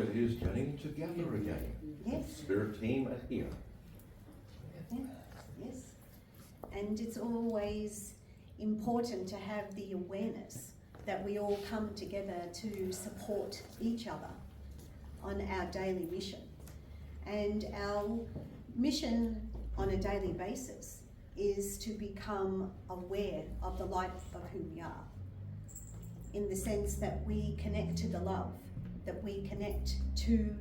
It is getting together again. Yes. Spirit team are here. Yeah. Yes. And it's always important to have the awareness that we all come together to support each other on our daily mission. And our mission on a daily basis is to become aware of the light of who we are, in the sense that we connect to the love, that we connect to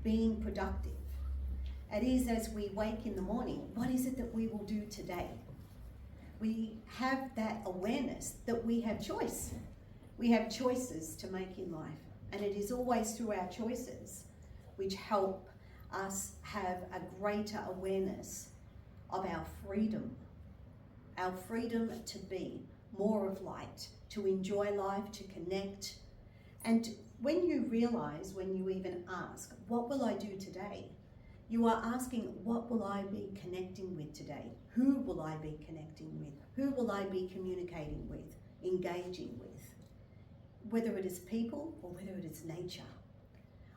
being productive. It is as we wake in the morning, what is it that we will do today? We have that awareness that we have choice. We have choices to make in life, and it is always through our choices which help us have a greater awareness of our freedom to be more of light, to enjoy life, to connect. And when you realize, when you even ask, what will I do today? You are asking, what will I be connecting with today? Who will I be connecting with? Who will I be communicating with, engaging with? Whether it is people or whether it is nature.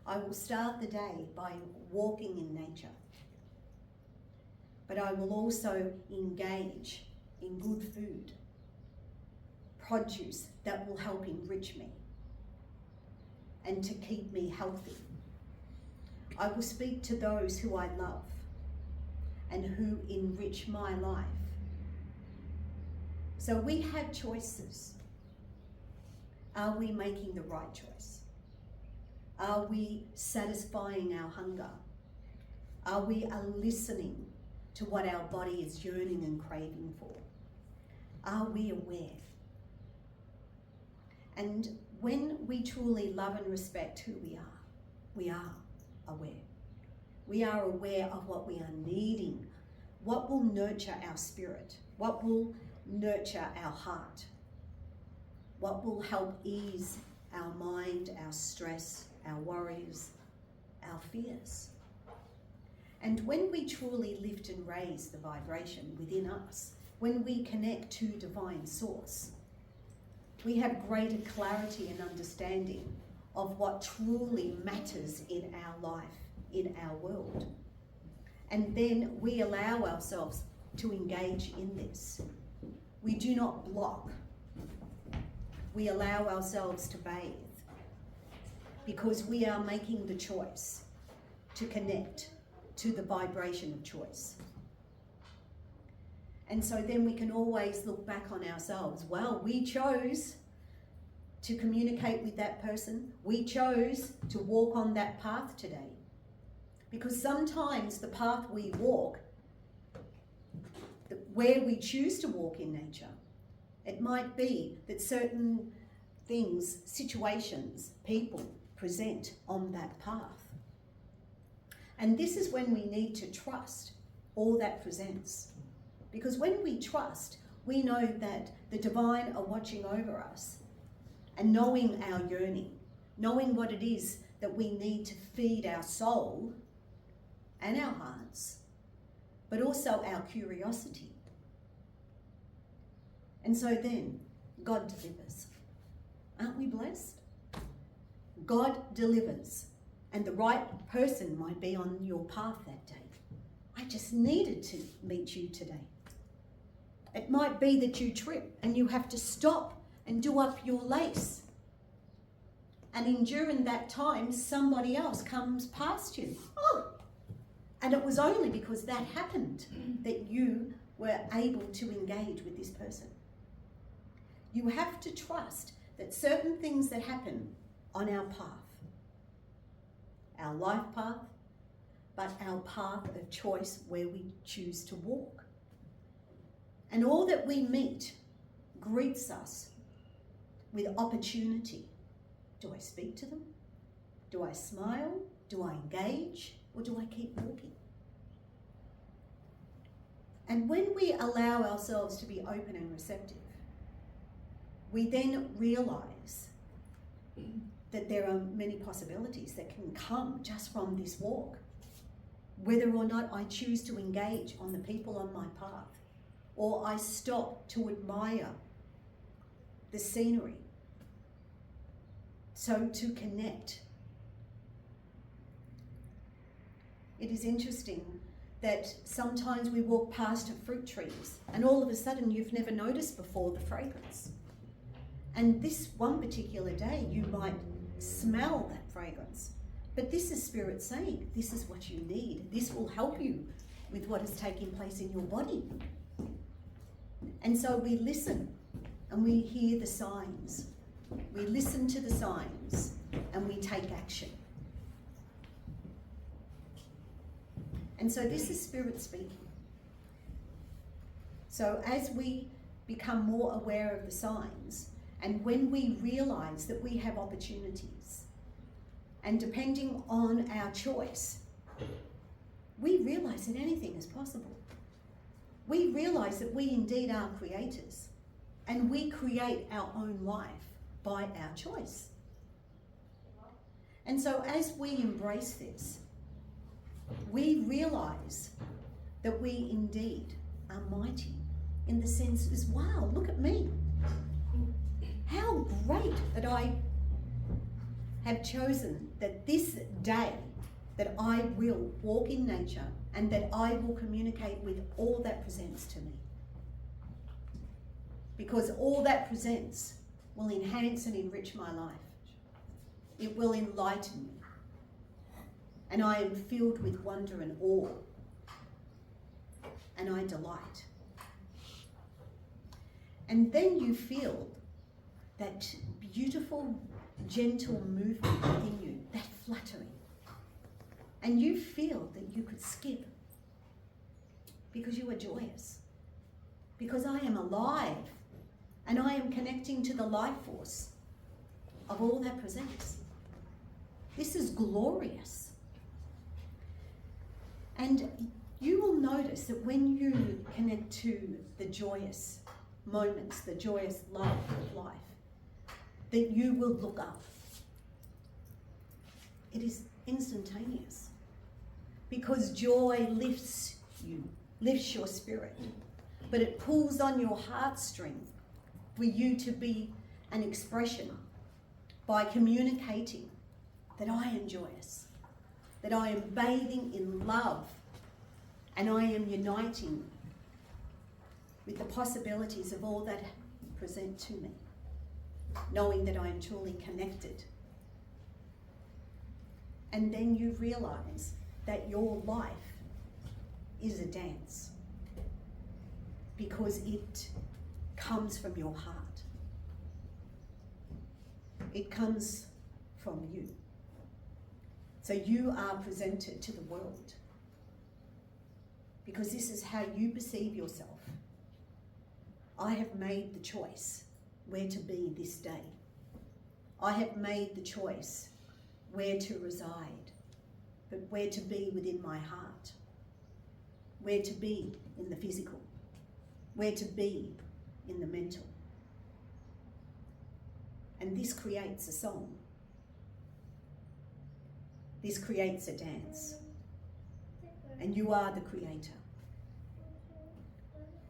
I will start the day by walking in nature. But I will also engage in good food, produce that will help enrich me and to keep me healthy. I will speak to those who I love and who enrich my life. So we have choices. Are we making the right choice? Are we satisfying our hunger? Are we listening to what our body is yearning and craving for? Are we aware? And when we truly love and respect who we are aware. We are aware of what we are needing, what will nurture our spirit, what will nurture our heart, what will help ease our mind, our stress, our worries, our fears. And when we truly lift and raise the vibration within us, when we connect to divine source, we have greater clarity and understanding of what truly matters in our life, in our world. And then we allow ourselves to engage in this. We do not block. We allow ourselves to bathe because we are making the choice to connect to the vibration of choice. And so then we can always look back on ourselves. Well, we chose to communicate with that person. We chose to walk on that path today. Because sometimes the path we walk, where we choose to walk in nature, it might be that certain things, situations, people present on that path. And this is when we need to trust all that presents. Because when we trust, we know that the divine are watching over us and knowing our yearning, knowing what it is that we need to feed our soul and our hearts, but also our curiosity. And so then, God delivers. Aren't we blessed? God delivers. And the right person might be on your path that day. I just needed to meet you today. It might be that you trip and you have to stop and do up your lace. And during that time, somebody else comes past you. Oh! And it was only because that happened that you were able to engage with this person. You have to trust that certain things that happen on our path, our life path, but our path of choice where we choose to walk. And all that we meet greets us with opportunity. Do I speak to them? Do I smile? Do I engage? Or do I keep walking? And when we allow ourselves to be open and receptive, we then realize that there are many possibilities that can come just from this walk. Whether or not I choose to engage on the people on my path, or I stop to admire the scenery. So to connect It is interesting that sometimes we walk past fruit trees and all of a sudden you've never noticed before the fragrance. And this one particular day you might smell that fragrance. But this is Spirit saying, this is what you need. This will help you with what is taking place in your body. And so we listen and we hear the signs. We listen to the signs and we take action. And so this is Spirit speaking. So as we become more aware of the signs, and when we realize that we have opportunities, and depending on our choice, we realize that anything is possible. We realize that we indeed are creators, and we create our own life by our choice. And so as we embrace this, we realize that we indeed are mighty in the sense is, wow, look at me. How great that I have chosen that this day that I will walk in nature and that I will communicate with all that presents to me. Because all that presents will enhance and enrich my life. It will enlighten me. And I am filled with wonder and awe. And I delight. And then you feel that beautiful, gentle movement within you, that fluttering. And you feel that you could skip because you are joyous. Because I am alive and I am connecting to the life force of all that presents. This is glorious. And you will notice that when you connect to the joyous moments, the joyous love of life, that you will look up. It is instantaneous. Because joy lifts you, lifts your spirit. But it pulls on your heartstring for you to be an expression by communicating that I am joyous, that I am bathing in love, and I am uniting with the possibilities of all that present to me, knowing that I am truly connected. And then you realize that your life is a dance because it comes from your heart. It comes from you. So you are presented to the world because this is how you perceive yourself. I have made the choice where to be this day. I have made the choice where to reside, but where to be within my heart, where to be in the physical, where to be in the mental. And this creates a song. This creates a dance. And you are the creator.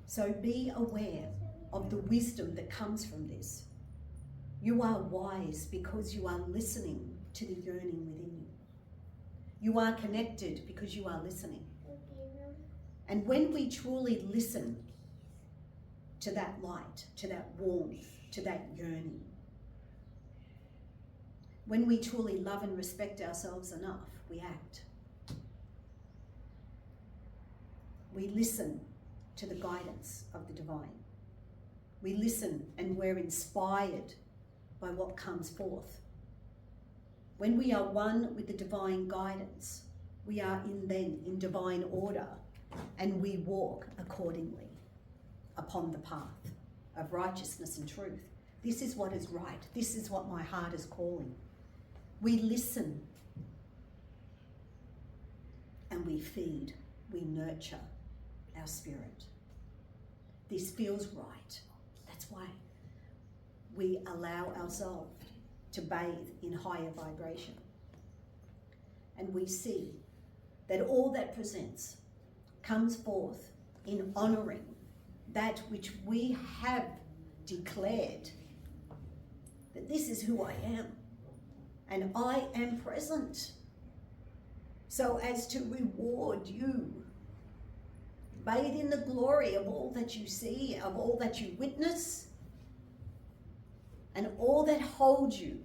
So be aware of the wisdom that comes from this. You are wise because you are listening to the yearning within you. You are connected because you are listening. And when we truly listen to that light, to that warmth, to that yearning, when we truly love and respect ourselves enough, we act. We listen to the guidance of the divine. We listen and we're inspired by what comes forth. When we are one with the divine guidance, we are in divine order, and we walk accordingly upon the path of righteousness and truth. This is what is right. This is what my heart is calling. We listen and we feed, we nurture our spirit. This feels right. That's why we allow ourselves to bathe in higher vibration. And we see that all that presents comes forth in honouring that which we have declared, that this is who I am, and I am present. so as to reward you. Bathe in the glory of all that you see, of all that you witness, and all that holds you.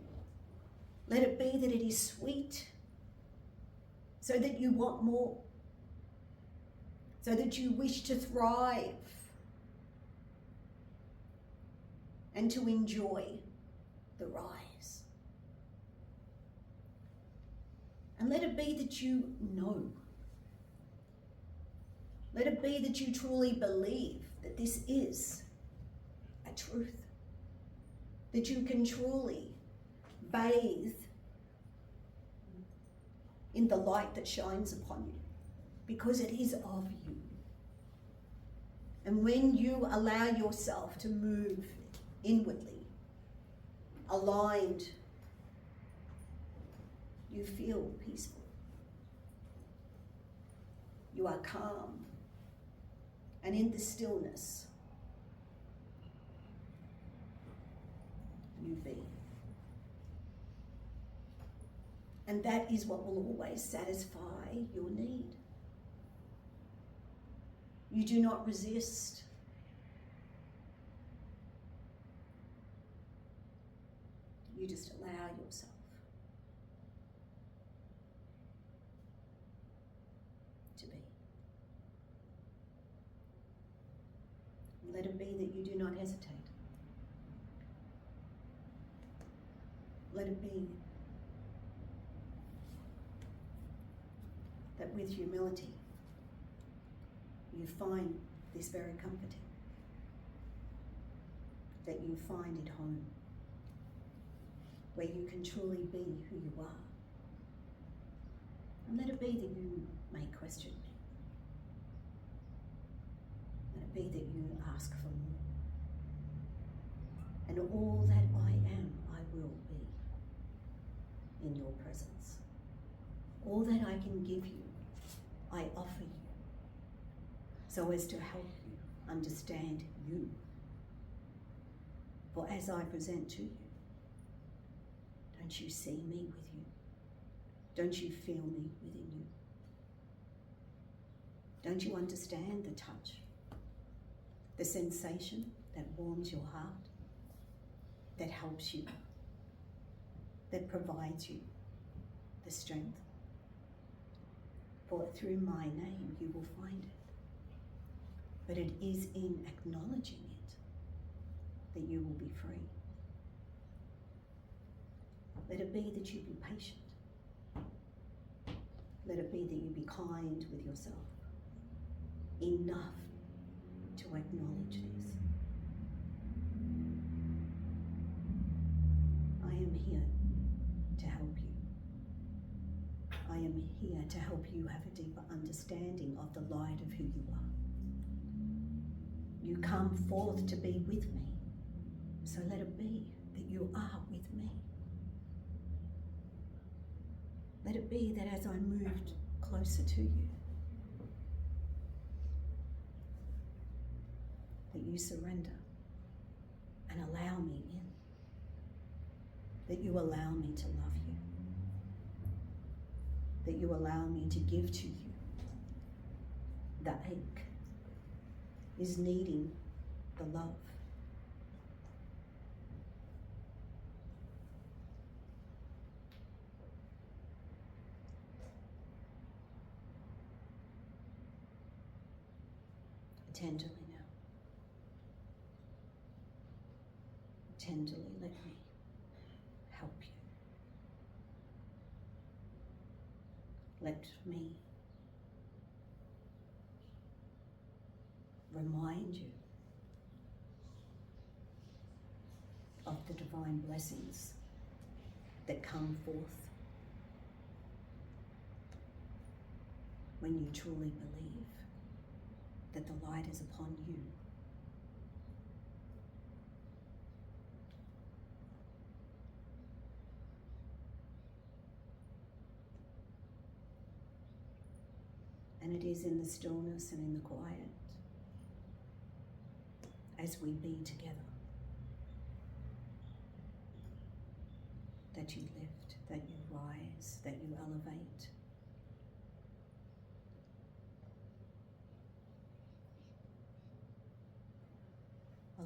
Let it be that it is sweet, so that you want more, so that you wish to thrive and to enjoy the rise. And let it be that you know. Let it be that you truly believe that this is a truth, that you can truly bathe in the light that shines upon you, because it is of you. And when you allow yourself to move inwardly, aligned, you feel peaceful. You are calm. And in the stillness, you be. And that is what will always satisfy your need. You do not resist. You just allow yourself to be. Let it be that you do not hesitate. Let it be that with humility you find this very comforting, that you find it home, where you can truly be who you are. And let it be that you may question me. Let it be that you ask for more. And all that I am, I will be in your presence. All that I can give you, I offer you, so as to help you understand you. For as I present to you, don't you see me with you? Don't you feel me within you? Don't you understand the touch, the sensation that warms your heart, that helps you, that provides you the strength? For through my name you will find it. But it is in acknowledging it that you will be free. Let it be that you be patient. Let it be that you be kind with yourself, enough to acknowledge this. I am here to help you. I am here to help you have a deeper understanding of the light of who you are. You come forth to be with me, so let it be that you are with me. Let it be that as I moved closer to you, that you surrender and allow me in, that you allow me to love you, that you allow me to give to you. The ache is needing the love. Tenderly now. Tenderly let me help you. Let me remind you of the divine blessings that come forth when you truly believe that the light is upon you. And it is in the stillness and in the quiet, as we be together, that you lift, that you rise, that you elevate,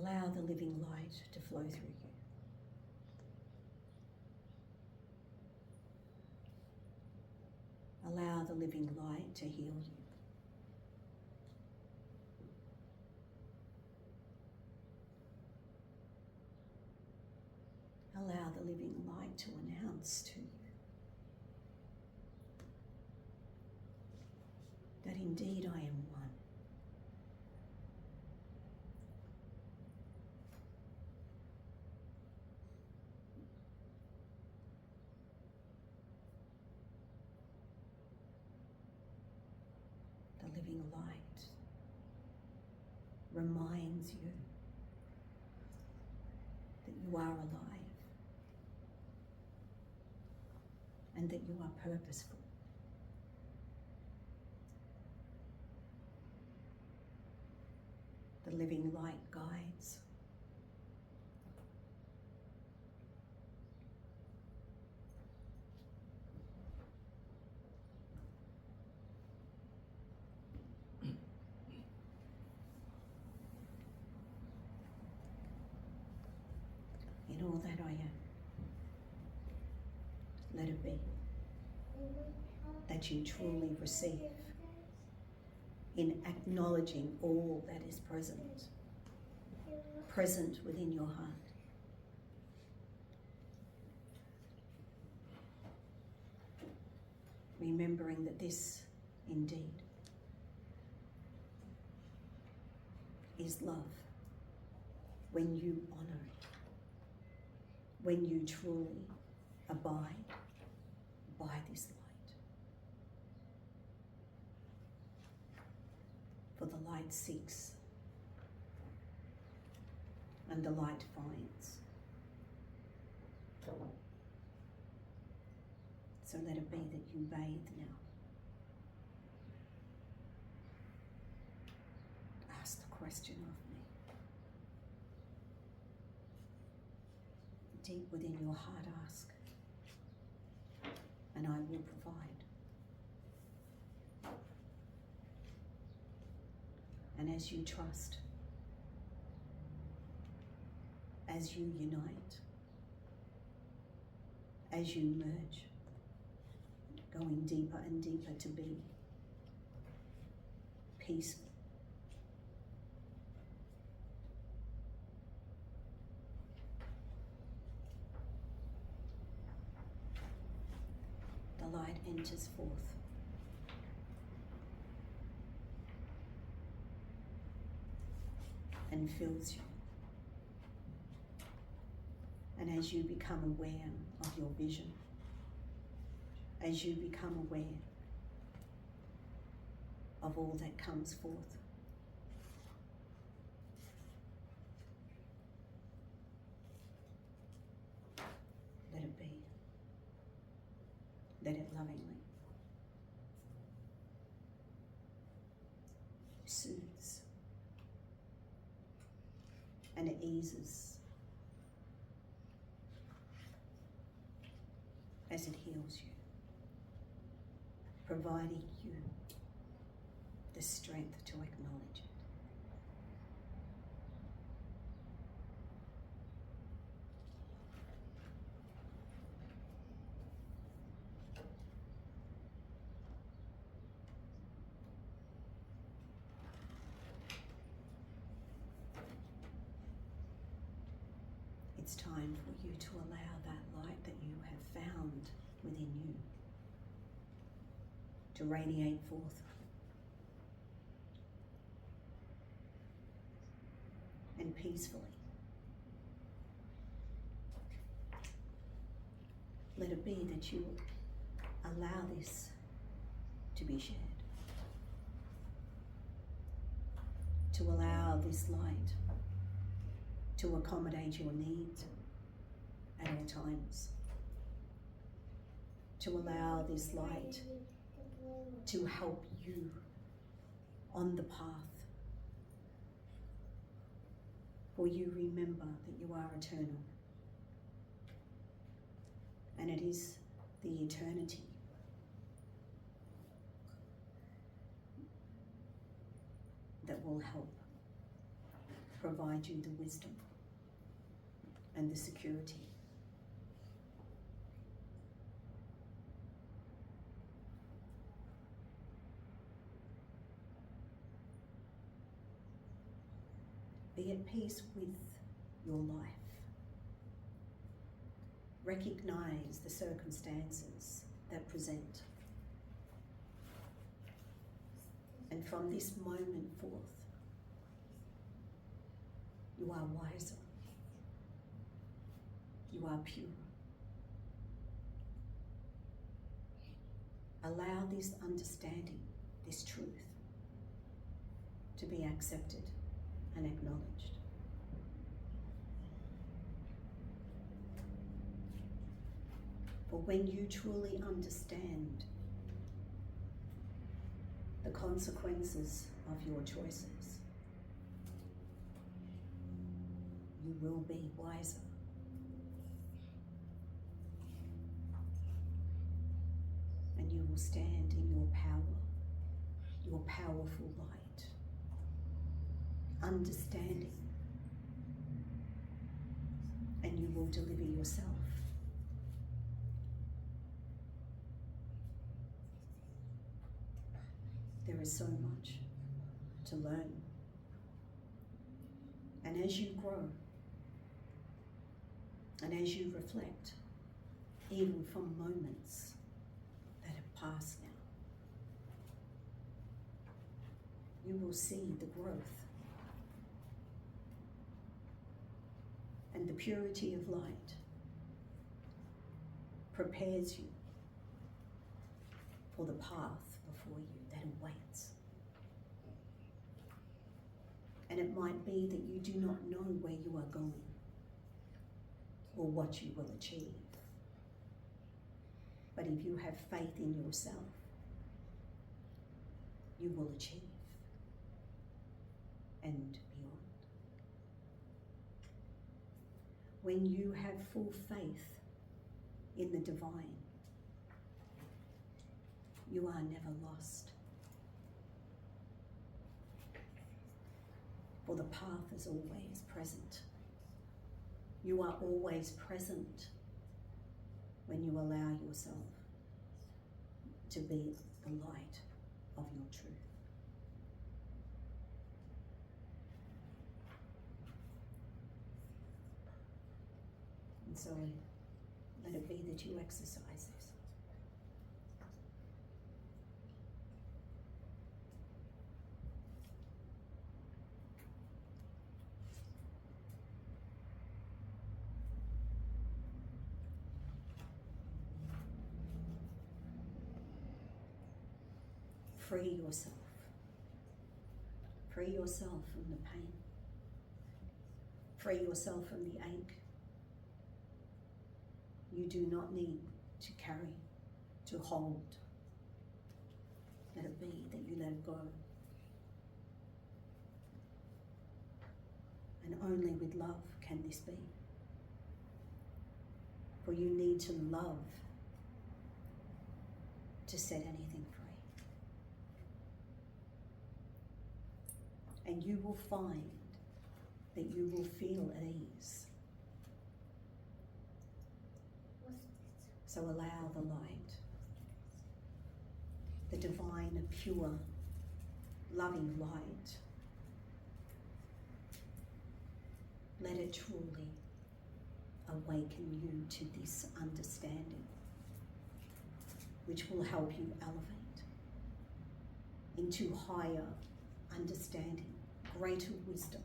Allow the living light to flow through you. Allow the living light to heal you. Allow the living light to announce to you that indeed I am one. The living light reminds you that you are alive and that you are purposeful. The living light guides. In all that I am, let it be that you truly receive in acknowledging all that is present within your heart. Remembering that this indeed is love when you honor it, when you truly abide by this light. For the light seeks and the light finds. So let it be that you bathe now. Ask the question of me. Deep within your heart, ask, and I will provide. And as you trust, as you unite, as you merge, going deeper and deeper to be peaceful, the light enters forth. And fills you. And as you become aware of your vision, as you become aware of all that comes forth, let it be. Let it lovingly soothes and it eases as it heals you, providing you the strength to acknowledge it. It's time for you to allow that light that you have found within you to radiate forth. And peacefully. Let it be that you allow this to be shared. To allow this light to accommodate your needs at all times. To allow this light to help you on the path. For you remember that you are eternal. And it is the eternity that will help provide you the wisdom and the security. Be at peace with your life. Recognize the circumstances that present. And from this moment forth, you are wiser. You are pure. Allow this understanding, this truth, to be accepted and acknowledged. For when you truly understand the consequences of your choices, you will be wiser. And you will stand in your power, your powerful light, understanding, and you will deliver yourself. There is so much to learn. And as you grow, and as you reflect, even from moments that have passed now, you will see the growth and the purity of light prepares you for the path before you that awaits. And it might be that you do not know where you are going or what you will achieve. But if you have faith in yourself, you will achieve and beyond. When you have full faith in the divine, you are never lost. For the path is always present. You are always present when you allow yourself to be the light of your truth. And so let it be that you exercise this. Free yourself. Free yourself from the pain. Free yourself from the ache. You do not need to carry, to hold. Let it be that you let it go. And only with love can this be. For you need to love to set anything free. And you will find that you will feel at ease. So allow the light, the divine, pure, loving light, let it truly awaken you to this understanding, which will help you elevate into higher understanding, greater wisdom,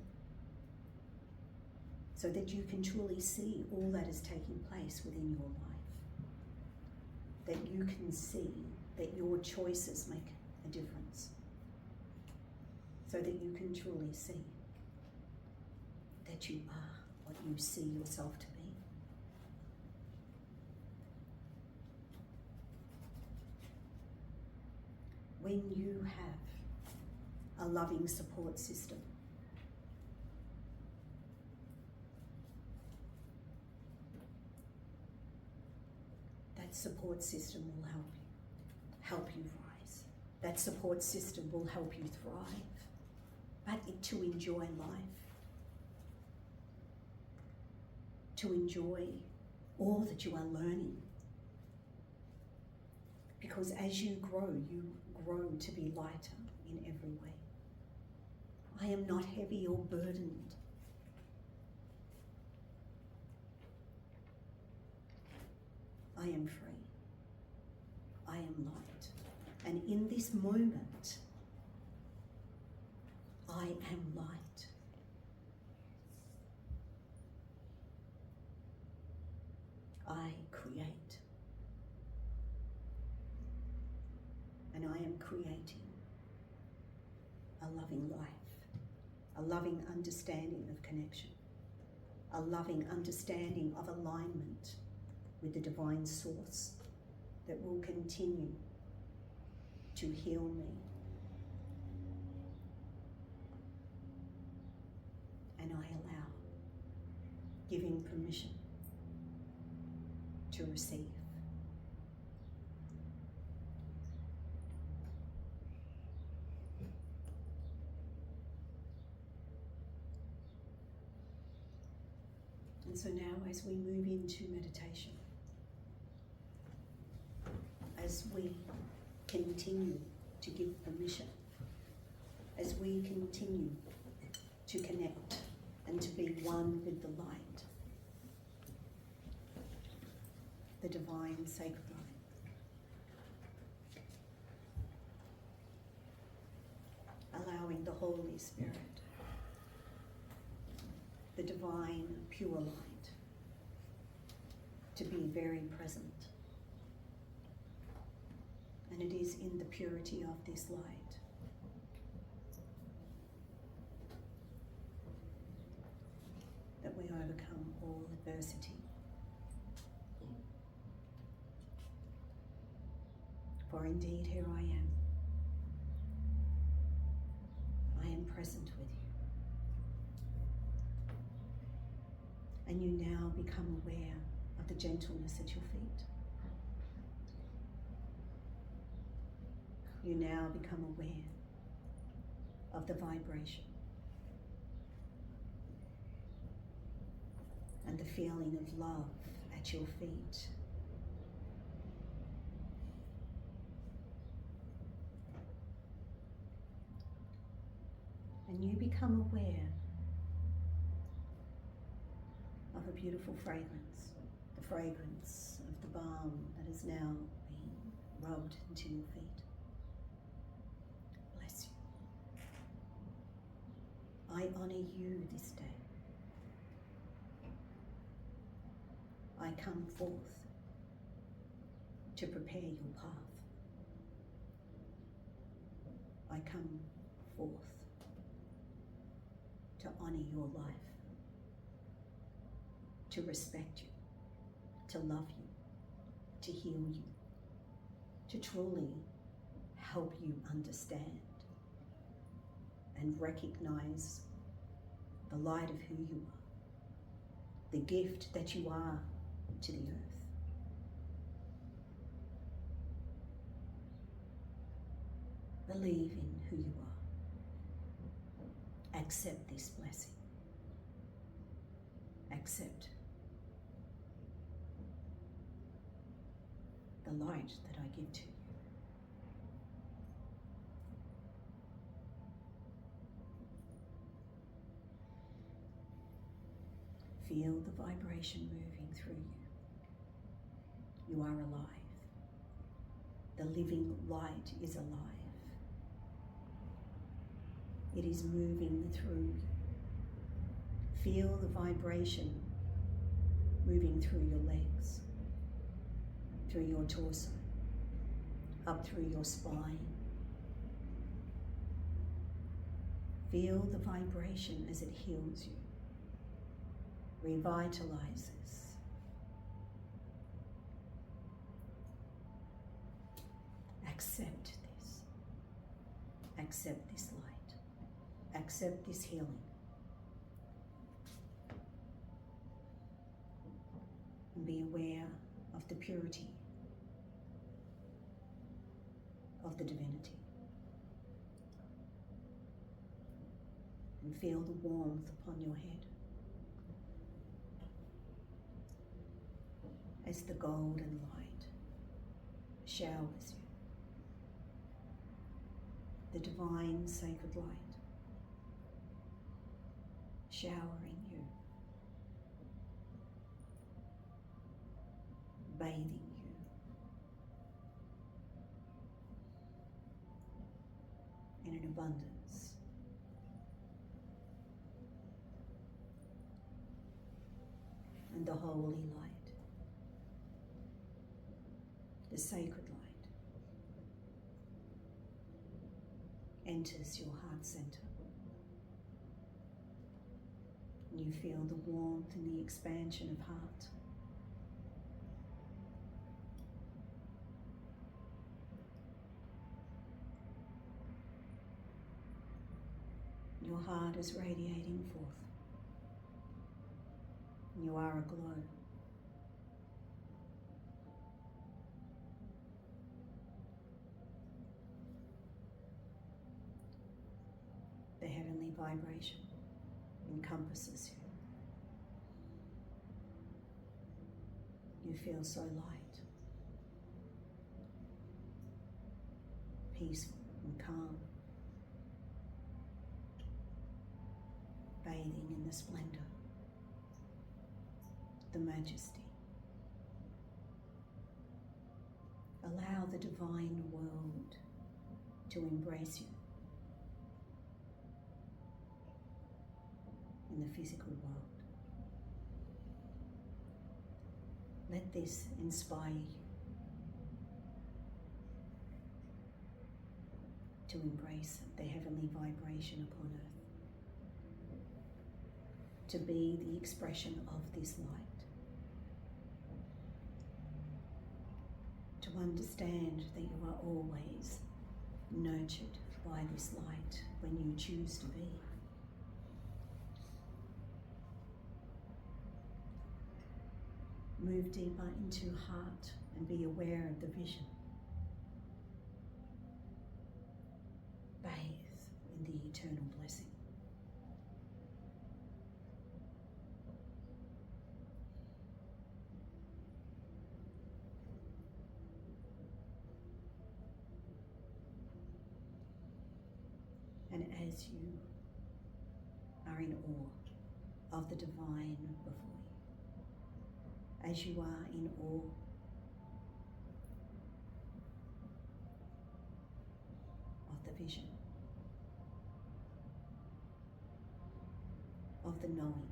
so that you can truly see all that is taking place within your life. That you can see that your choices make a difference. So that you can truly see that you are what you see yourself to be. When you have a loving support system, that support system will help you rise. That support system will help you thrive, but to enjoy life to enjoy all that you are learning. Because as you grow to be lighter in every way. I am not heavy or burdened. I am free. I am light. And in this moment, I am light. I create. And I am creating a loving life, a loving understanding of connection, a loving understanding of alignment with the divine source that will continue to heal me. And I allow, giving permission to receive. And so now as we move into meditation, as we continue to give permission, as we continue to connect and to be one with the light, the divine sacred light, allowing the Holy Spirit, the divine pure light, to be very present. And it is in the purity of this light that we overcome all adversity. For indeed, here I am. I am present with you. And you now become aware of the gentleness at your feet. You now become aware of the vibration and the feeling of love at your feet. And you become aware of a beautiful fragrance, the fragrance of the balm that is now being rubbed into your feet. Bless you. I honor you this day. I come forth to prepare your path. I come forth to honor your life, to respect you, to love you, to heal you, to truly help you understand and recognize the light of who you are, the gift that you are to the earth. Believe in who you are. Accept this blessing. Accept the light that I give to you. Feel the vibration moving through you. You are alive. The living light is alive. It is moving through you. Feel the vibration moving through your legs, through your torso, up through your spine. Feel the vibration as it heals you, revitalizes. Accept this. Accept this light. Accept this healing. And be aware of the purity of the divinity. And feel the warmth upon your head. as the golden light showers you, the divine sacred light showering you, bathing you, in an abundance and the holy light, the sacred light, enters your heart center. And you feel the warmth and the expansion of heart. Your heart is radiating forth. You are aglow. The heavenly vibration encompasses you. You feel so light, peaceful and calm, bathing in the splendor, the majesty. Allow the divine world to embrace you in the physical world. Let this inspire you to embrace the heavenly vibration upon earth, to be the expression of this light, to understand that you are always nurtured by this light when you choose to be. Move deeper into heart and be aware of the vision. Bathe in the eternal blessing. And as you are in awe of the divine before you, as you are in awe of the vision, of the knowing,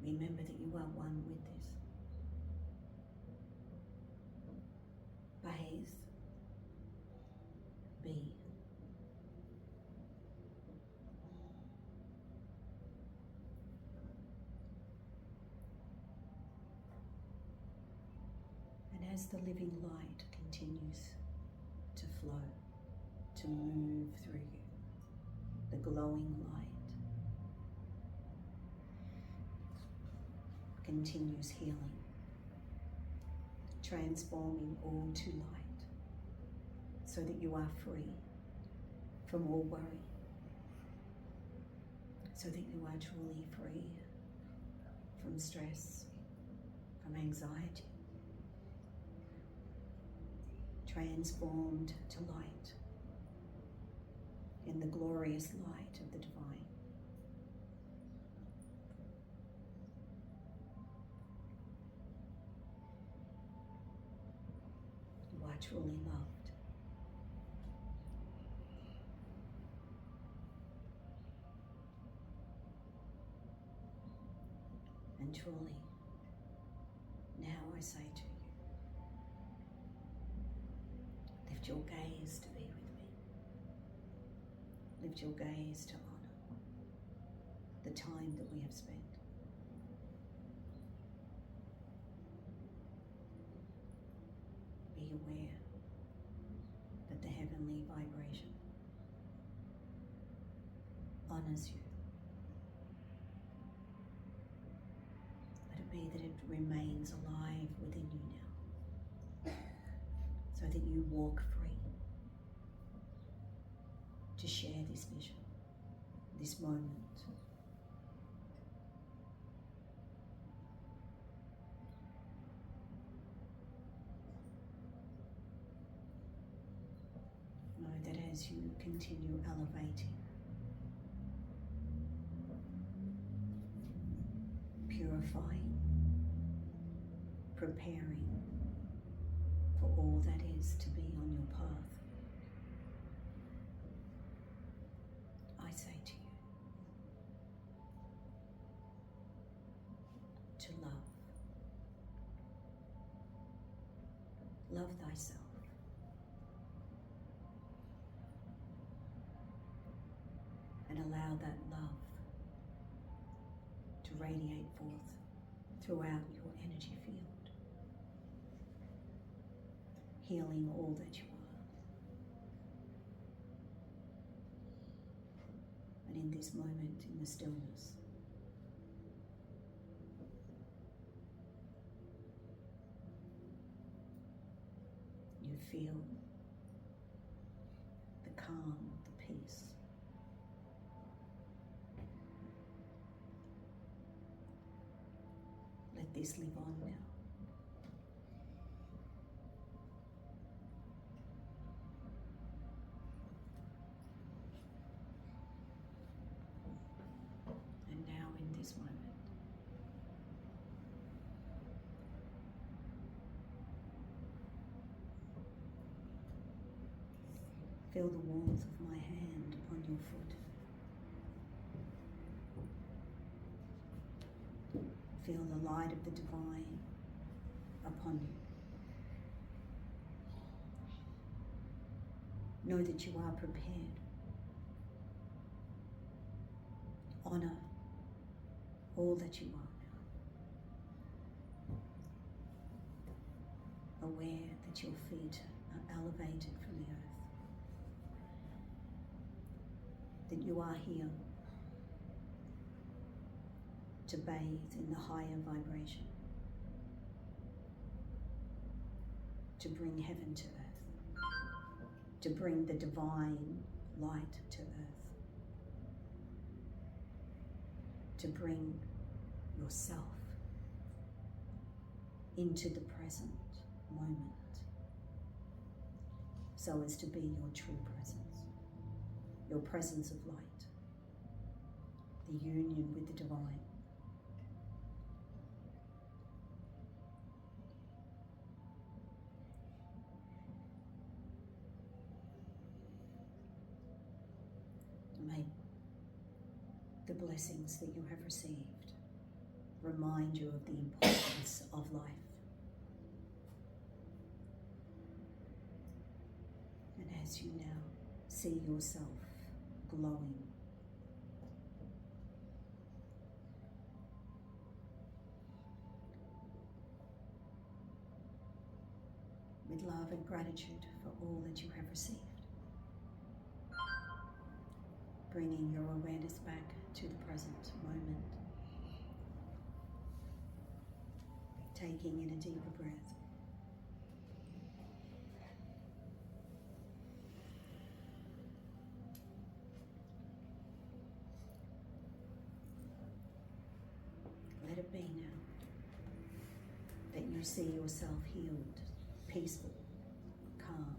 remember that you are one with this. Bathe, be. And as the living light continues to flow, to move through you, the glowing light continues healing, transforming all to light, so that you are free from all worry, so that you are truly free from stress, from anxiety, transformed to light in the glorious light of the divine. You are truly loved. And truly, now I say to you, lift your gaze to be with me. Lift your gaze to honor the time that we have spent. Be aware that the heavenly vibration honors you. Let it be that it remains alive within you now, so that you walk free to share this vision this moment. Know that as you continue elevating, purifying, preparing for all that is to be on your path, I say to you, to love. Love thyself. And allow that love to radiate forth throughout your energy field, healing all that you are. And in this moment, in the stillness, you feel the calm, the peace. Let this live on now. And now in this moment, feel the warmth of my hand upon your foot. Feel the light of the divine upon you. Know that you are prepared. Honor all that you are now. Aware that your feet are elevated from the earth. That you are here to bathe in the higher vibration, to bring heaven to earth, to bring the divine light to earth, to bring yourself into the present moment, so as to be your true presence, your presence of light, the union with the divine. May the blessings that you have received remind you of the importance of life. And as you now see yourself glowing, with love and gratitude for all that you have received, bringing your awareness back to the present moment, taking in a deeper breath. Let it be now that you see yourself healed, peaceful, calm.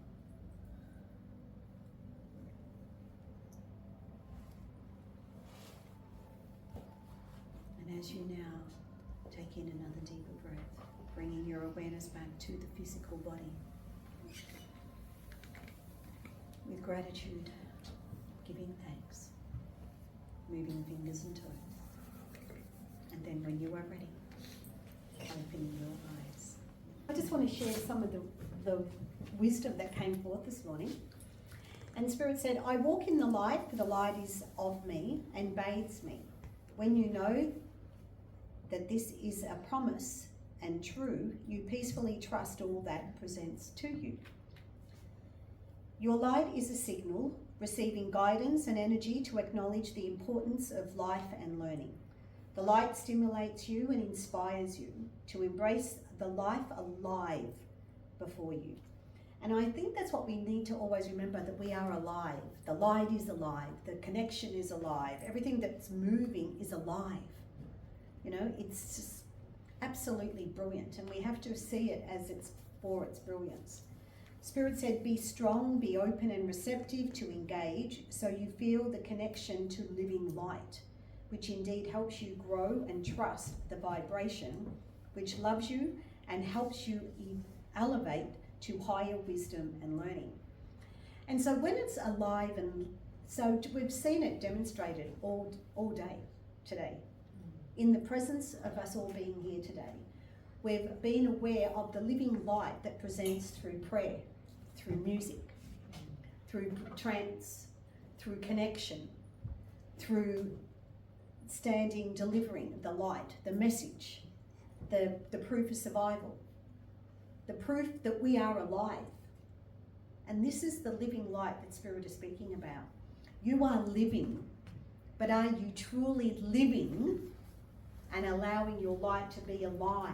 And as you now take in another deeper breath, bringing your awareness back to the physical body, with gratitude, giving thanks, moving fingers and toes. And then when you are ready, open your eyes. I just want to share some of the wisdom that came forth this morning. And Spirit said, I walk in the light, for the light is of me and bathes me. When you know that this is a promise and true, you peacefully trust all that presents to you. Your light is a signal, receiving guidance and energy to acknowledge the importance of life and learning. The light stimulates you and inspires you to embrace the life alive before you. And I think that's what we need to always remember, that we are alive. The light is alive. The connection is alive. Everything that's moving is alive. You know, it's just absolutely brilliant. And we have to see it as it's for its brilliance. Spirit said, be strong, be open and receptive to engage so you feel the connection to living light, which indeed helps you grow and trust the vibration, which loves you and helps you elevate to higher wisdom and learning. And so when it's alive, and so we've seen it demonstrated all day today, in the presence of us all being here today. We've been aware of the living light that presents through prayer, through music, through trance, through connection, through standing, delivering the light, the message, the proof of survival, the proof that we are alive. And this is the living light that Spirit is speaking about. You are living, but are you truly living and allowing your light to be alive?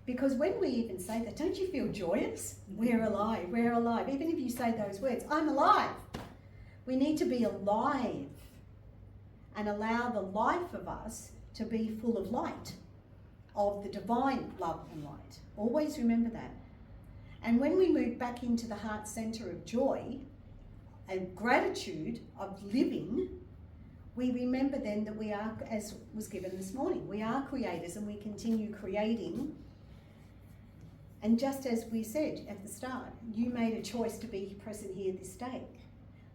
Because when we even say that, don't you feel joyous? We're alive, we're alive. Even if you say those words, I'm alive. We need to be alive and allow the life of us to be full of light, of the divine love and light. Always remember that. And when we move back into the heart center of joy and gratitude of living, we remember then that we are, as was given this morning, we are creators and we continue creating. And just as we said at the start, you made a choice to be present here this day.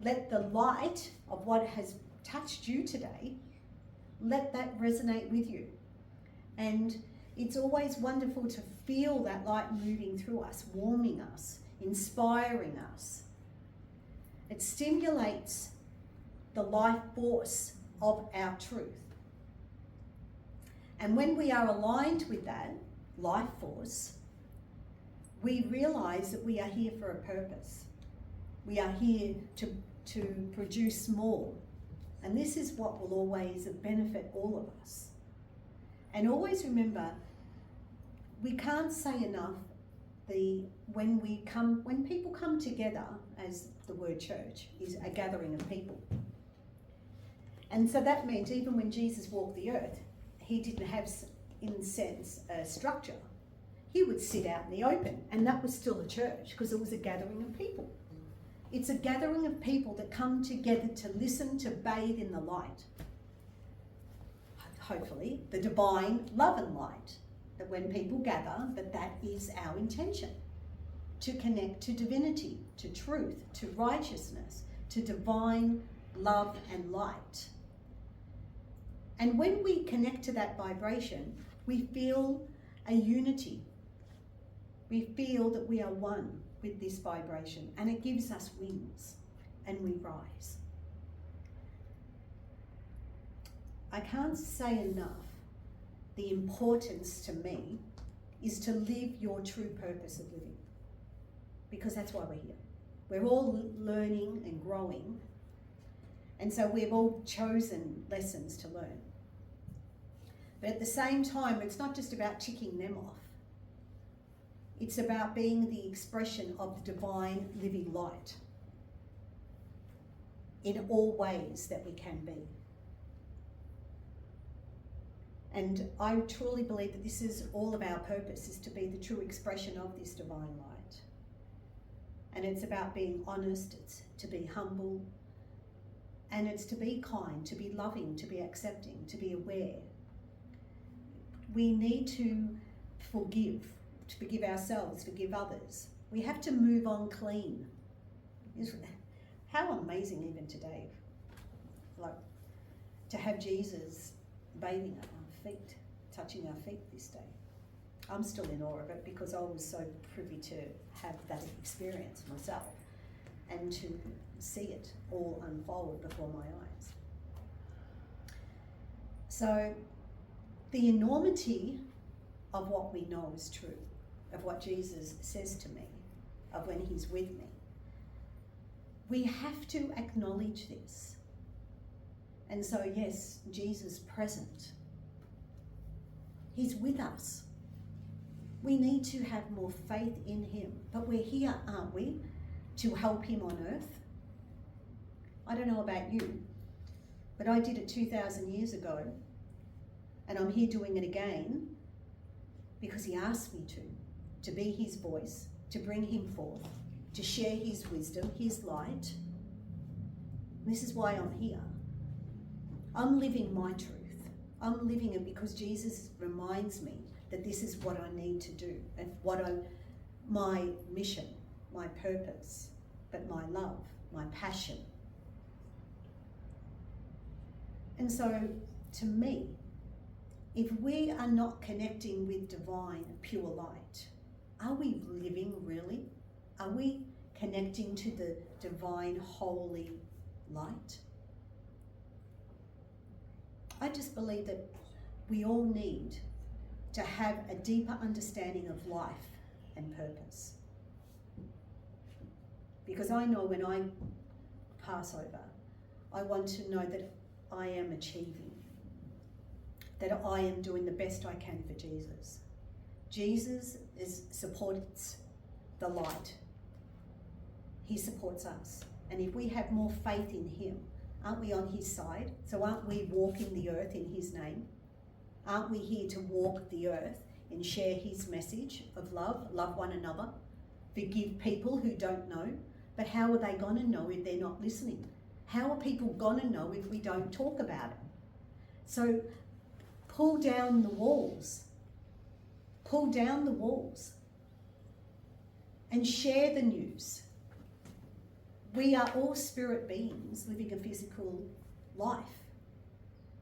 Let the light of what has touched you today, let that resonate with you. And it's always wonderful to feel that light moving through us, warming us, inspiring us. It stimulates the life force of our truth. And when we are aligned with that life force, we realize that we are here for a purpose. We are here to produce more. And this is what will always benefit all of us. And always remember, we can't say enough when people come together, as the word church is a gathering of people. And so that meant even when Jesus walked the earth, he didn't have, in a sense, a structure. He would sit out in the open, and that was still a church because it was a gathering of people. It's a gathering of people that come together to listen, to bathe in the light. Hopefully, the divine love and light. That when people gather, that is our intention. To connect to divinity, to truth, to righteousness, to divine love and light. And when we connect to that vibration, we feel a unity. We feel that we are one with this vibration, and it gives us wings, and we rise. I can't say enough the importance to me is to live your true purpose of living, because that's why we're here. We're all learning and growing, and so we've all chosen lessons to learn. But at the same time, it's not just about ticking them off. It's about being the expression of the divine living light in all ways that we can be. And I truly believe that this is all of our purpose, is to be the true expression of this divine light. And it's about being honest, it's to be humble, and it's to be kind, to be loving, to be accepting, to be aware. We need to forgive ourselves, forgive others. We have to move on clean. How amazing even today, like to have Jesus bathing our feet, touching our feet this day. I'm still in awe of it because I was so privy to have that experience myself and to see it all unfold before my eyes. So the enormity of what we know is true, of what Jesus says to me, of when he's with me. We have to acknowledge this. And so yes, Jesus present. He's with us. We need to have more faith in him. But we're here, aren't we, to help him on earth? I don't know about you, but I did it 2,000 years ago, and I'm here doing it again because he asked me to be his voice, to bring him forth, to share his wisdom, his light. This is why I'm here. I'm living my truth. I'm living it because Jesus reminds me that this is what I need to do and my mission, my purpose, but my love, my passion. And so, to me, if we are not connecting with divine, pure light, are we living really? Are we connecting to the divine, holy light? I just believe that we all need to have a deeper understanding of life and purpose. Because I know when I pass over, I want to know that I am achieving, that I am doing the best I can for Jesus. Jesus supports the light. He supports us. And if we have more faith in him, aren't we on his side? So aren't we walking the earth in his name? Aren't we here to walk the earth and share his message of love, love one another, forgive people who don't know? But how are they going to know if they're not listening? How are people going to know if we don't talk about it? So pull down the walls. Pull down the walls and share the news. We are all spirit beings living a physical life.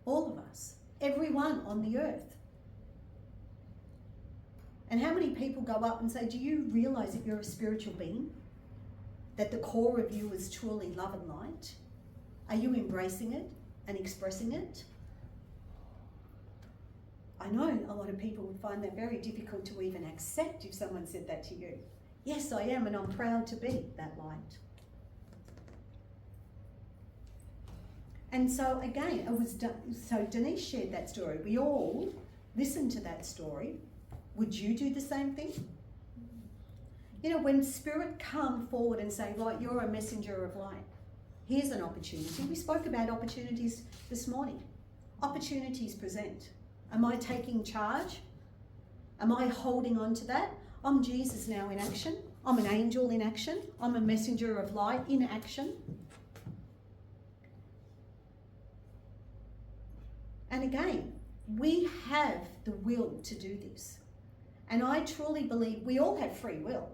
All of us. Everyone on the earth. And how many people go up and say, do you realise that you're a spiritual being? That the core of you is truly love and light? Are you embracing it and expressing it? I know a lot of people would find that very difficult to even accept if someone said that to you. Yes, I am, and I'm proud to be that light. And so again, so Denise shared that story. We all listened to that story. Would you do the same thing? You know, when Spirit come forward and say, right, you're a messenger of light. Here's an opportunity. We spoke about opportunities this morning. Opportunities present. Am I taking charge? Am I holding on to that? I'm Jesus now in action. I'm an angel in action. I'm a messenger of light in action. And again, we have the will to do this. And I truly believe we all have free will.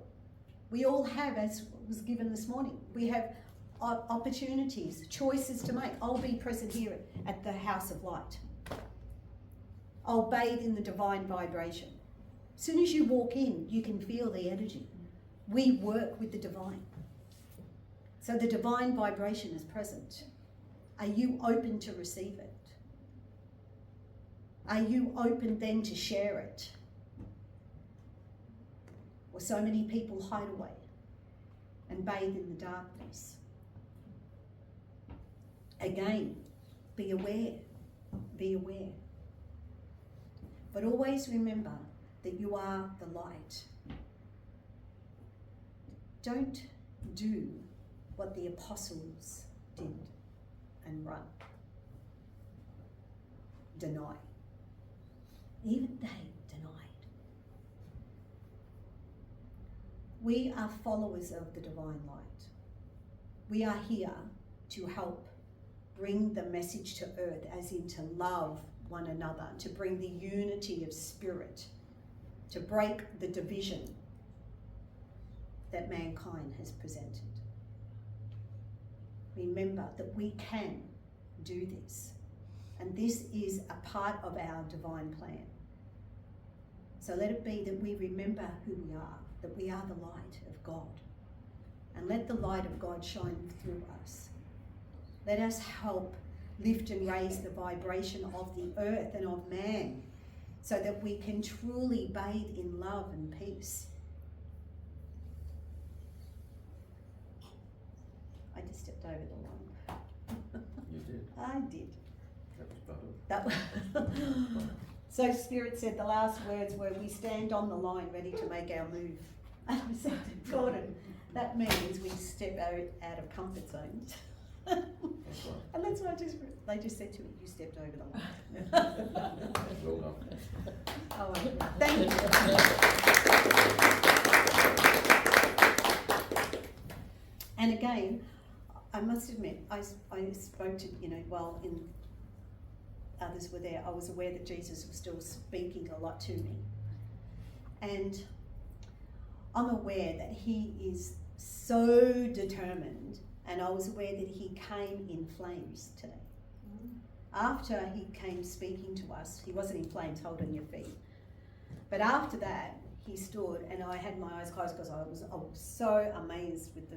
We all have, as was given this morning, we have opportunities, choices to make. I'll be present here at the House of Light. I'll bathe in the divine vibration. As soon as you walk in, you can feel the energy. We work with the divine. So the divine vibration is present. Are you open to receive it? Are you open then to share it? Or so many people hide away and bathe in the darkness. Again, be aware, be aware. But always remember that you are the light. Don't do what the apostles did and run. Deny. Even they denied. We are followers of the divine light. We are here to help bring the message to earth, as in to love one another, to bring the unity of spirit, to break the division that mankind has presented. Remember that we can do this, and this is a part of our divine plan. So let it be that we remember who we are, that we are the light of God, and let the light of God shine through us. Let us help lift and raise the vibration of the earth and of man, so that we can truly bathe in love and peace. I just stepped over the line. You did. I did. That was better. That So Spirit said the last words were, we stand on the line ready to make our move. And I said to Gordon, that means we step out of comfort zones. That's right. And that's what they just said to me, you stepped over the line. Well done. Oh, thank you. And again, I must admit, I spoke to, while others were there, I was aware that Jesus was still speaking a lot to me. And I'm aware that he is so determined, and I was aware that he came in flames today. After he came speaking to us, he wasn't in flames, hold on your feet. But after that, he stood, and I had my eyes closed because I was so amazed with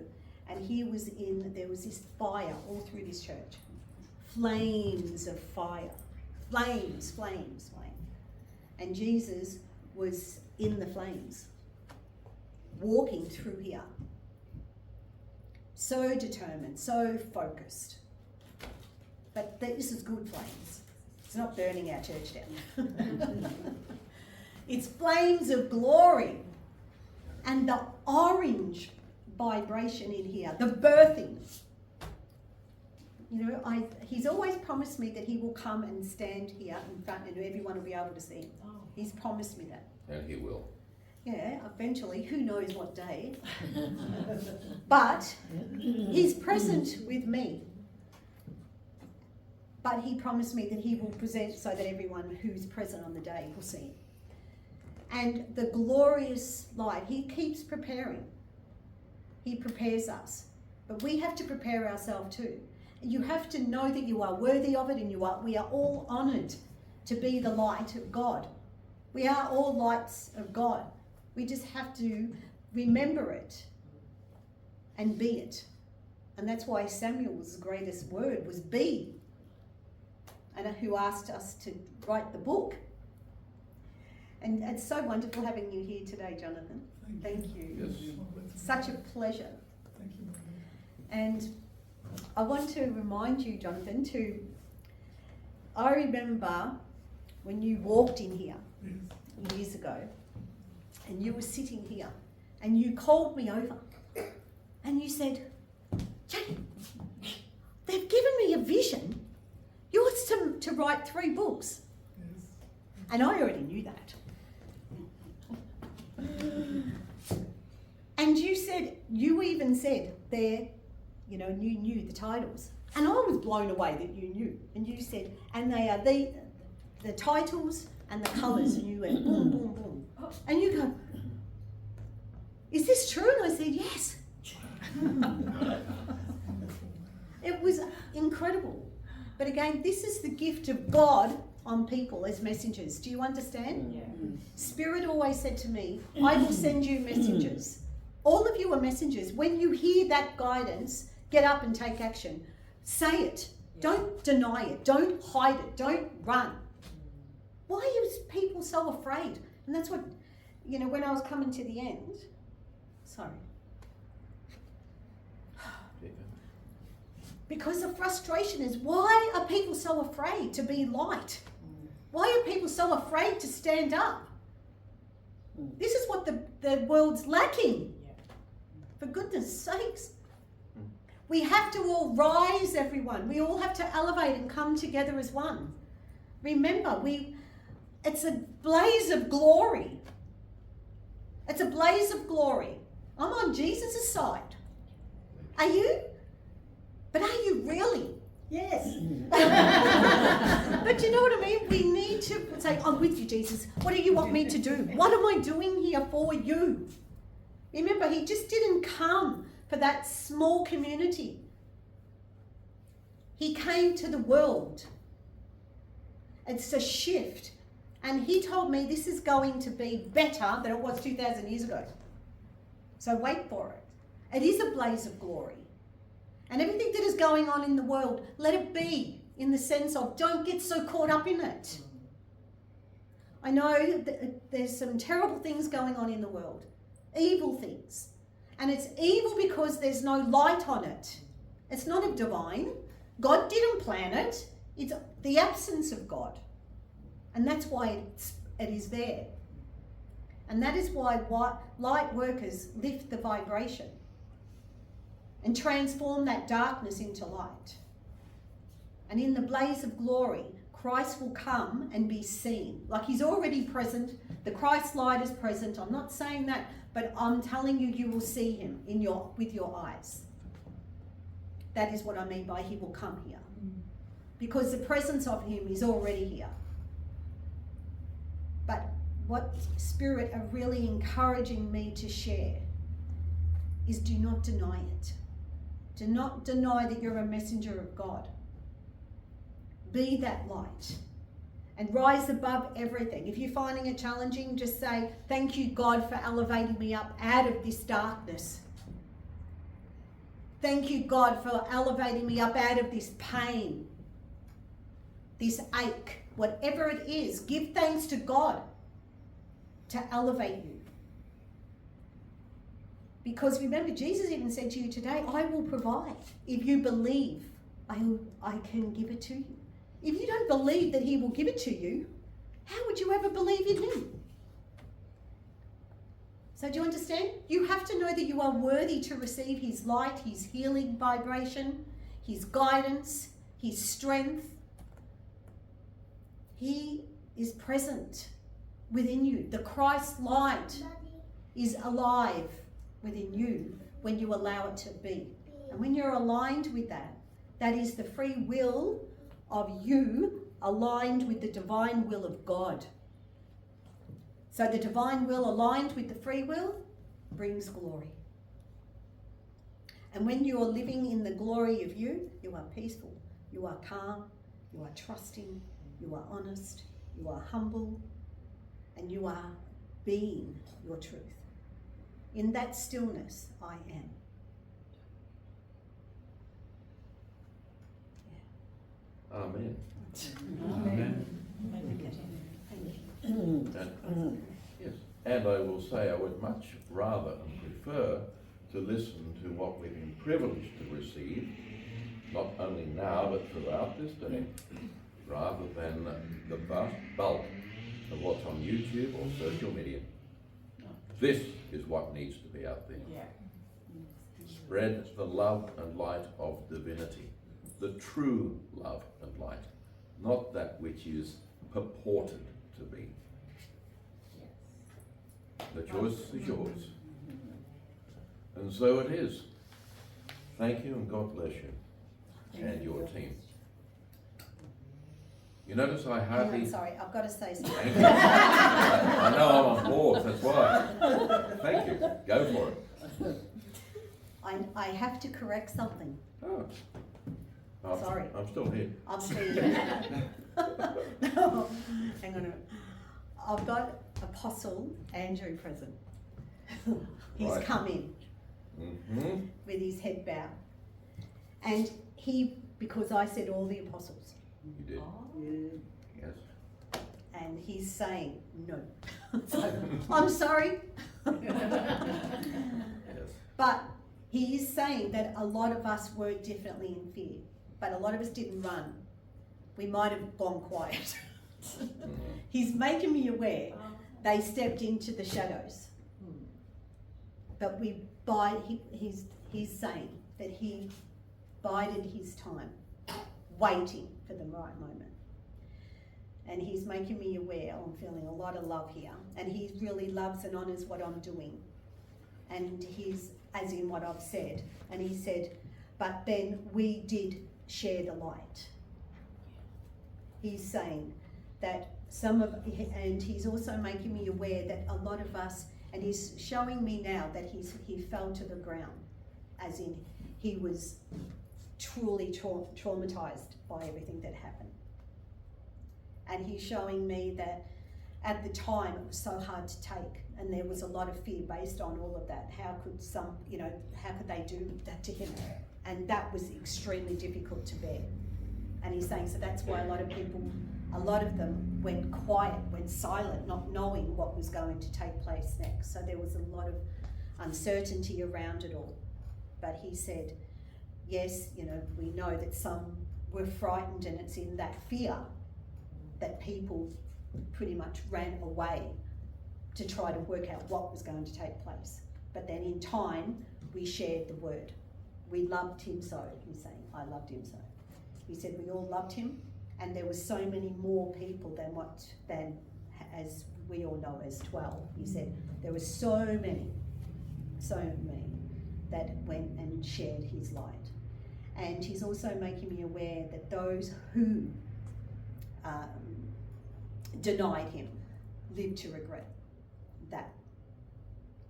and there was this fire all through this church. Flames of fire. Flames. And Jesus was in the flames, walking through here. So determined, so focused. But this is good flames. It's not burning our church down. It's flames of glory. And the orange vibration in here, the birthing. He's always promised me that he will come and stand here in front and everyone will be able to see him. Oh. He's promised me that. And he will. Yeah, eventually, who knows what day. But he's present with me. But he promised me that he will present so that everyone who's present on the day will see him. And the glorious light, he keeps preparing. He prepares us. But we have to prepare ourselves too. You have to know that you are worthy of it, and we are all honoured to be the light of God. We are all lights of God. We just have to remember it and be it. And that's why Samuel's greatest word was be. And who asked us to write the book. And it's so wonderful having you here today, Jonathan. Thank you. Yes. Such a pleasure. Thank you. And I want to remind you, Jonathan, I remember when you walked in here years ago, and you were sitting here, and you called me over, and you said, Jackie, they've given me a vision. Yours to write 3 books. Yes. And I already knew that. And you even said there, you knew the titles. And I was blown away that you knew. And you said, and they are the titles and the colours. And you went boom, boom, boom. And you go, is this true? And I said, yes. It was incredible. But again, this is the gift of God on people as messengers. Do you understand? Yeah. Spirit always said to me, I will send you messengers. All of you are messengers. When you hear that guidance, get up and take action. Say it. Yeah. Don't deny it. Don't hide it. Don't run. Why are people so afraid? And that's what, when I was coming to the end, sorry. Because the frustration is, why are people so afraid to be light? Why are people so afraid to stand up? This is what the world's lacking. For goodness sakes. We have to all rise, everyone. We all have to elevate and come together as one. Remember, it's a blaze of glory. It's a blaze of glory. I'm on Jesus' side. Are you? But are you really? Yes. But you know what I mean? We need to say, I'm with you, Jesus. What do you want me to do? What am I doing here for you? Remember, he just didn't come for that small community. He came to the world. It's a shift. And he told me this is going to be better than it was 2,000 years ago. So wait for it. It is a blaze of glory. And everything that is going on in the world, let it be in the sense of don't get so caught up in it. I know that there's some terrible things going on in the world, evil things. And it's evil because there's no light on it. It's not a divine. God didn't plan it. It's the absence of God. And that's why it is there. And that is why light workers lift the vibration and transform that darkness into light. And in the blaze of glory, Christ will come and be seen. Like he's already present. The Christ light is present. I'm not saying that, but I'm telling you, you will see him with your eyes. That is what I mean by he will come here. Because the presence of him is already here. But what Spirit are really encouraging me to share is do not deny it. Do not deny that you're a messenger of God. Be that light and rise above everything. If you're finding it challenging, just say, thank you, God, for elevating me up out of this darkness. Thank you, God, for elevating me up out of this pain, this ache, whatever it is. Give thanks to God to elevate you. Because remember, Jesus even said to you today, I will provide. If you believe, I can give it to you. If you don't believe that he will give it to you, how would you ever believe in him? So do you understand? You have to know that you are worthy to receive his light, his healing vibration, his guidance, his strength. He is present within you. The Christ light is alive within you when you allow it to be. And when you're aligned with that, that is the free will of you aligned with the divine will of God. So the divine will aligned with the free will brings glory. And when you are living in the glory of you, you are peaceful, you are calm, you are trusting, you are honest, you are humble, and you are being your truth. In that stillness, I am. Amen. Amen. Yes, and I will say I would much rather and prefer to listen to what we've been privileged to receive, not only now but throughout this day, rather than the vast bulk of what's on YouTube or social media. This is what needs to be out there. Yeah. Spread the love and light of divinity, the true love and light, not that which is purported to be. The choice is yours. And so it is. Thank you and God bless you and your team. You notice I hardly... I'm sorry, I've got to say something. Thank you. I know I'm on board, that's why. Thank you. Go for it. I have to correct something. Oh. Sorry. I'm still here. I'm still here. No, hang on a minute. I've got Apostle Andrew present. He's Right. come in with his head bowed. And because I said all the apostles, You did. Yes. and he's saying no. So, I'm sorry. Yes. But he is saying that a lot of us work differently in fear, but a lot of us didn't run. We might have gone quiet. He's making me aware they stepped into the shadows. But he's saying that he bided his time, waiting for the right moment. And he's making me aware, I'm feeling a lot of love here. And he really loves and honours what I'm doing. And he's, as in what I've said. And he said, but then we did share the light. He's saying that and he's also making me aware that a lot of us, and he's showing me now that he fell to the ground, as in he was truly traumatized by everything that happened. And he's showing me that at the time it was so hard to take, and there was a lot of fear based on all of that. How could how could they do that to him? And that was extremely difficult to bear. And he's saying, so that's why a lot of them went quiet, went silent, not knowing what was going to take place next. So there was a lot of uncertainty around it all. But he said, yes, we know that some were frightened, and it's in that fear that people pretty much ran away to try to work out what was going to take place. But then in time, we shared the word. We loved him so, he's saying, I loved him so. He said we all loved him, and there were so many more people than as we all know as 12. He said there were so many that went and shared his light. And he's also making me aware that those who denied him lived to regret that.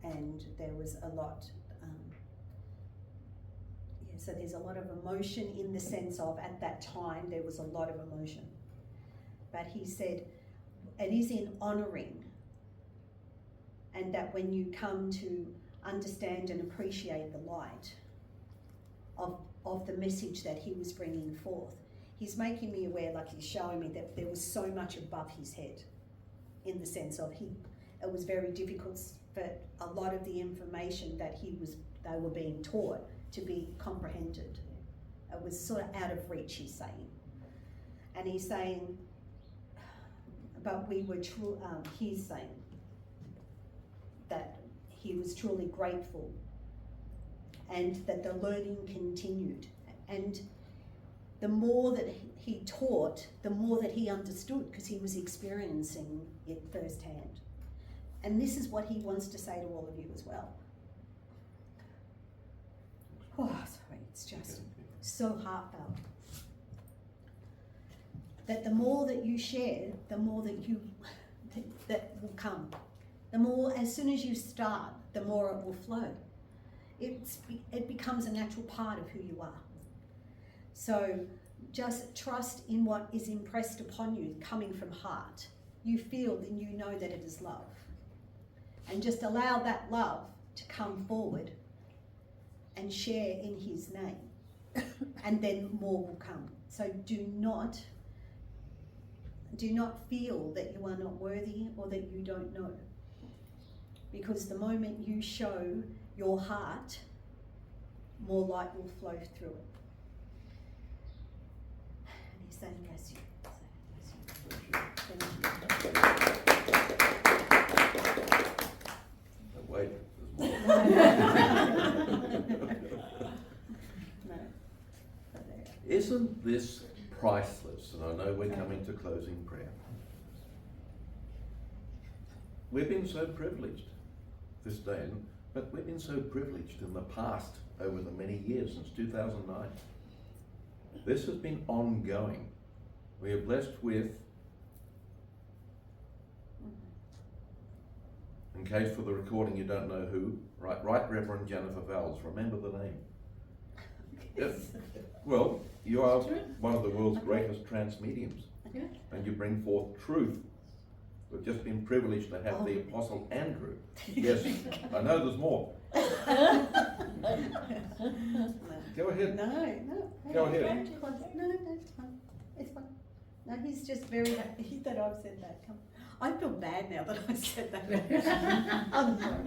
And there was a lot, so there's a lot of emotion in the sense of, at that time, there was a lot of emotion. But he said, it is in honouring, and that when you come to understand and appreciate the light of the message that he was bringing forth, he's making me aware, like he's showing me, that there was so much above his head, in the sense of it was very difficult for a lot of the information that they were being taught to be comprehended. It was sort of out of reach, he's saying. And he's saying, but we were true, he's saying that he was truly grateful, and that the learning continued. And the more that he taught, the more that he understood, because he was experiencing it firsthand. And this is what he wants to say to all of you as well. Oh, sorry, it's just so heartfelt. That the more that you share, the more that will come. The more, as soon as you start, the more it will flow. It becomes a natural part of who you are. So just trust in what is impressed upon you, coming from heart. You feel and you know that it is love. And just allow that love to come forward and share in his name. And then more will come. So do not feel that you are not worthy or that you don't know. Because the moment you show your heart, more light will flow through it. And he's saying, bless you. Wait, Isn't this priceless? And I know we're coming to closing prayer. We've been so privileged this day, but we've been so privileged in the past over the many years since 2009. This has been ongoing. We are blessed with, in case for the recording you don't know who, Right Reverend Jennifer Valls, remember the name. Yes. Well, you are one of the world's greatest trans mediums, and you bring forth truth. We've just been privileged to have the Apostle Andrew. Yes, I know there's more. Go ahead. No. Go ahead. No, it's fine. It's fine. No, he's just very happy that I've said that. I feel bad now that I said that. I'm sorry.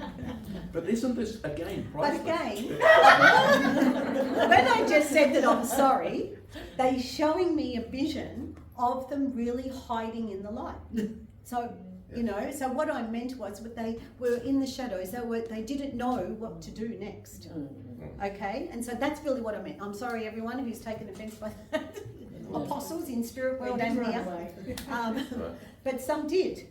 But isn't this, again, priceless? But again, when I just said that I'm sorry, they're showing me a vision of them really hiding in the light. So, so what I meant was that they were in the shadows. They didn't know what to do next. Okay? And so that's really what I meant. I'm sorry, everyone who's taken offence by that. Apostles in spirit world and here. But some did.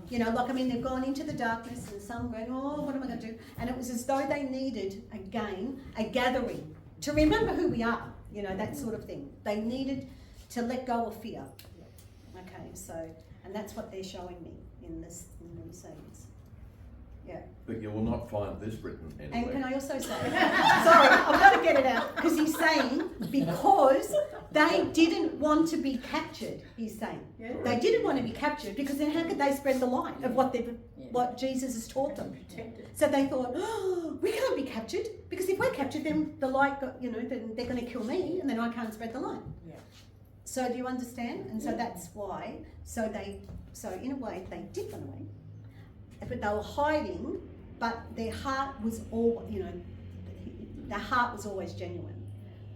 They've gone into the darkness, and some going, oh, what am I going to do? And it was as though they needed, again, a gathering to remember who we are, that sort of thing. They needed to let go of fear. Okay, so, and that's what they're showing me in these scenes. Yeah. But you will not find this written anywhere. And can I also say, sorry, I've got to get it out, because he's saying, because they didn't want to be captured, he's saying. Yeah. They didn't want to be captured, because then how could they spread the light of what Jesus has taught them? So they thought, oh, we can't be captured, because if we're captured, then the light, then they're going to kill me, and then I can't spread the light. Yeah. So do you understand? And so that's why, so in a way, they did run away. But they were hiding, but their heart was their heart was always genuine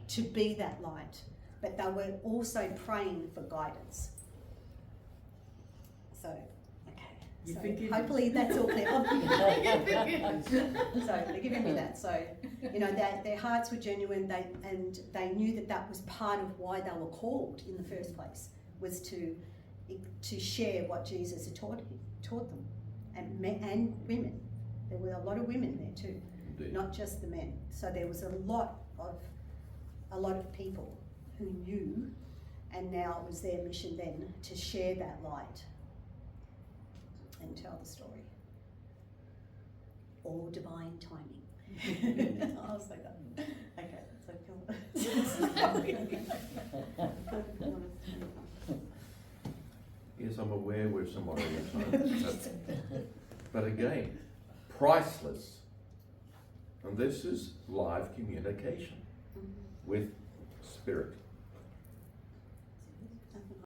to be that light. But they were also praying for guidance. So, okay. You So forgive hopefully that's all clear. So they're giving me that. So, you know, their hearts were genuine. They knew that was part of why they were called in the first place, was to share what Jesus had taught them, and men and women. There were a lot of women there too, Indeed. not just the men. So there was a lot of people who knew, and now it was their mission then to share that light and tell the story. All divine timing. I'll say that. Okay, Yes, I'm aware we're somewhat over time. But again, priceless. And this is live communication with spirit.